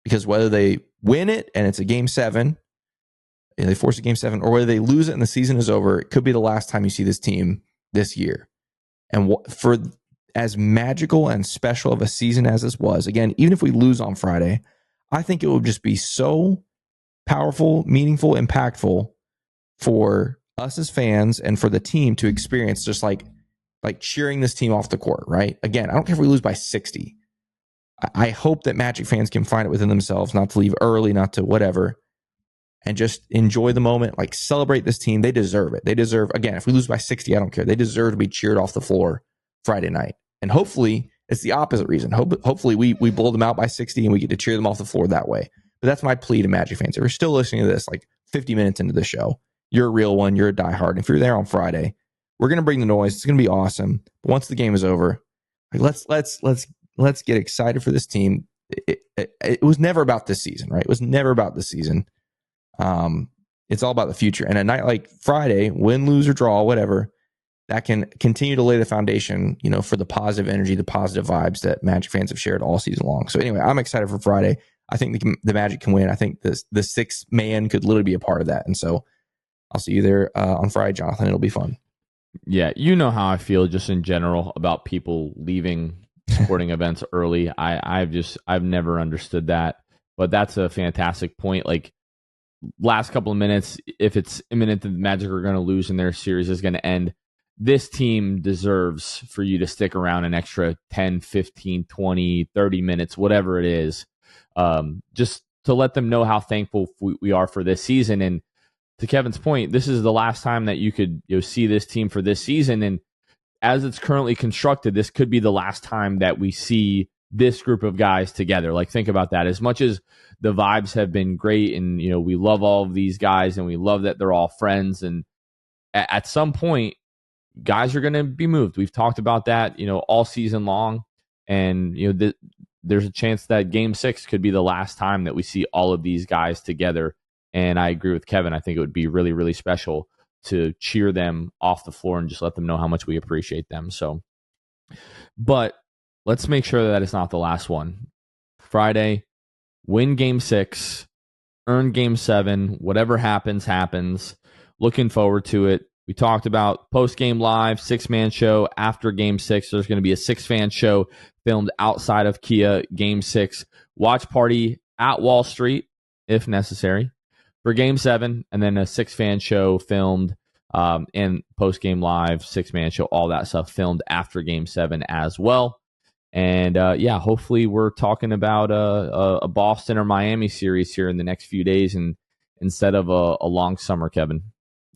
Because whether they win it and it's a game 7, and they force a game 7, or whether they lose it and the season is over, it could be the last time you see this team this year. And for as magical and special of a season as this was, again, even if we lose on Friday, I think it would just be so powerful, meaningful, impactful for us as fans and for the team to experience just like cheering this team off the court, right? Again, I don't care if we lose by 60. I hope that Magic fans can find it within themselves not to leave early, not to whatever, and just enjoy the moment, celebrate this team. They deserve it. They deserve, again, if we lose by 60, I don't care. They deserve to be cheered off the floor Friday night. And hopefully it's the opposite reason. Hopefully we blow them out by 60 and we get to cheer them off the floor that way. But that's my plea to Magic fans. If you're still listening to this 50 minutes into the show, you're a real one. You're a diehard. If you're there on Friday, we're going to bring the noise. It's going to be awesome. But once the game is over, let's get excited for this team. It was never about this season, right? It was never about this season. It's all about the future. And a night like Friday, win, lose, or draw, whatever, that can continue to lay the foundation, for the positive energy, the positive vibes that Magic fans have shared all season long. So anyway, I'm excited for Friday. I think the Magic can win. I think the 6th man could literally be a part of that. And so I'll see you there on Friday, Jonathan. It'll be fun. Yeah, you know how I feel just in general about people leaving sporting events early. I've never understood that, but that's a fantastic point. Like, last couple of minutes, if it's imminent that the Magic are going to lose and their series is going to end, this team deserves for you to stick around an extra 10, 15, 20, 30 minutes, whatever it is, just to let them know how thankful we are for this season. And to Kevin's point, this is the last time that you could see this team for this season. And as it's currently constructed, this could be the last time that we see this group of guys together. Like, think about that. As much as the vibes have been great and, we love all of these guys and we love that they're all friends, and at some point, guys are going to be moved. We've talked about that, all season long. And, there's a chance that Game 6 could be the last time that we see all of these guys together. And I agree with Kevin. I think it would be really, really special to cheer them off the floor and just let them know how much we appreciate them. So, but let's make sure that it's not the last one. Friday, win Game 6, earn Game 7. Whatever happens, happens. Looking forward to it. We talked about post-game live, 6-man show after Game 6. There's going to be a 6-fan show filmed outside of Kia, Game 6. Watch party at Wall Street, if necessary, for Game 7. And then a 6-fan show filmed and post-game live, 6-man show, all that stuff filmed after Game 7 as well. And hopefully we're talking about a Boston or Miami series here in the next few days, and instead of a long summer, Kevin.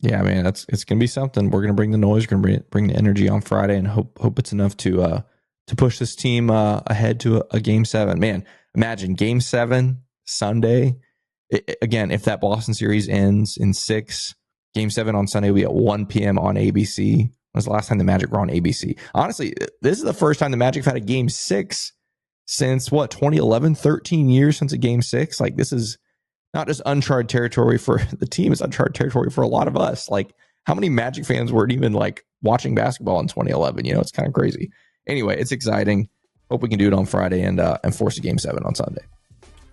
Yeah, man, it's going to be something. We're going to bring the noise, we're going to bring the energy on Friday, and hope it's enough to push this team ahead to a Game 7. Man, imagine Game 7 Sunday. Again, if that Boston series ends in 6, Game 7 on Sunday will be at 1 p.m. on ABC. When was the last time the Magic were on ABC? Honestly, this is the first time the Magic have had a Game 6 since 2011, 13 years since a Game 6. Like, this is not just uncharted territory for the team, it's uncharted territory for a lot of us. Like, how many Magic fans weren't even watching basketball in 2011? It's kind of crazy. Anyway, it's exciting. Hope we can do it on Friday and force a Game 7 on Sunday.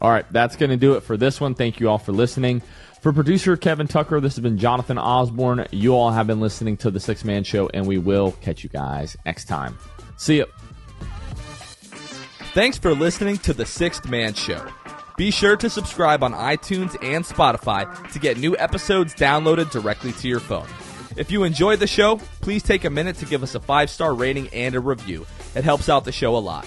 All right, that's going to do it for this one. Thank you all for listening. For producer Kevin Tucker, this has been Jonathan Osborne. You all have been listening to the 6-Man Show, and we will catch you guys next time. See ya. Thanks for listening to the 6th Man Show. Be sure to subscribe on iTunes and Spotify to get new episodes downloaded directly to your phone. If you enjoyed the show, please take a minute to give us a 5-star rating and a review. It helps out the show a lot.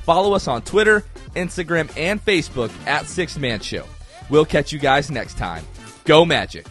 Follow us on Twitter, Instagram, and Facebook at 6th Man Show. We'll catch you guys next time. Go Magic!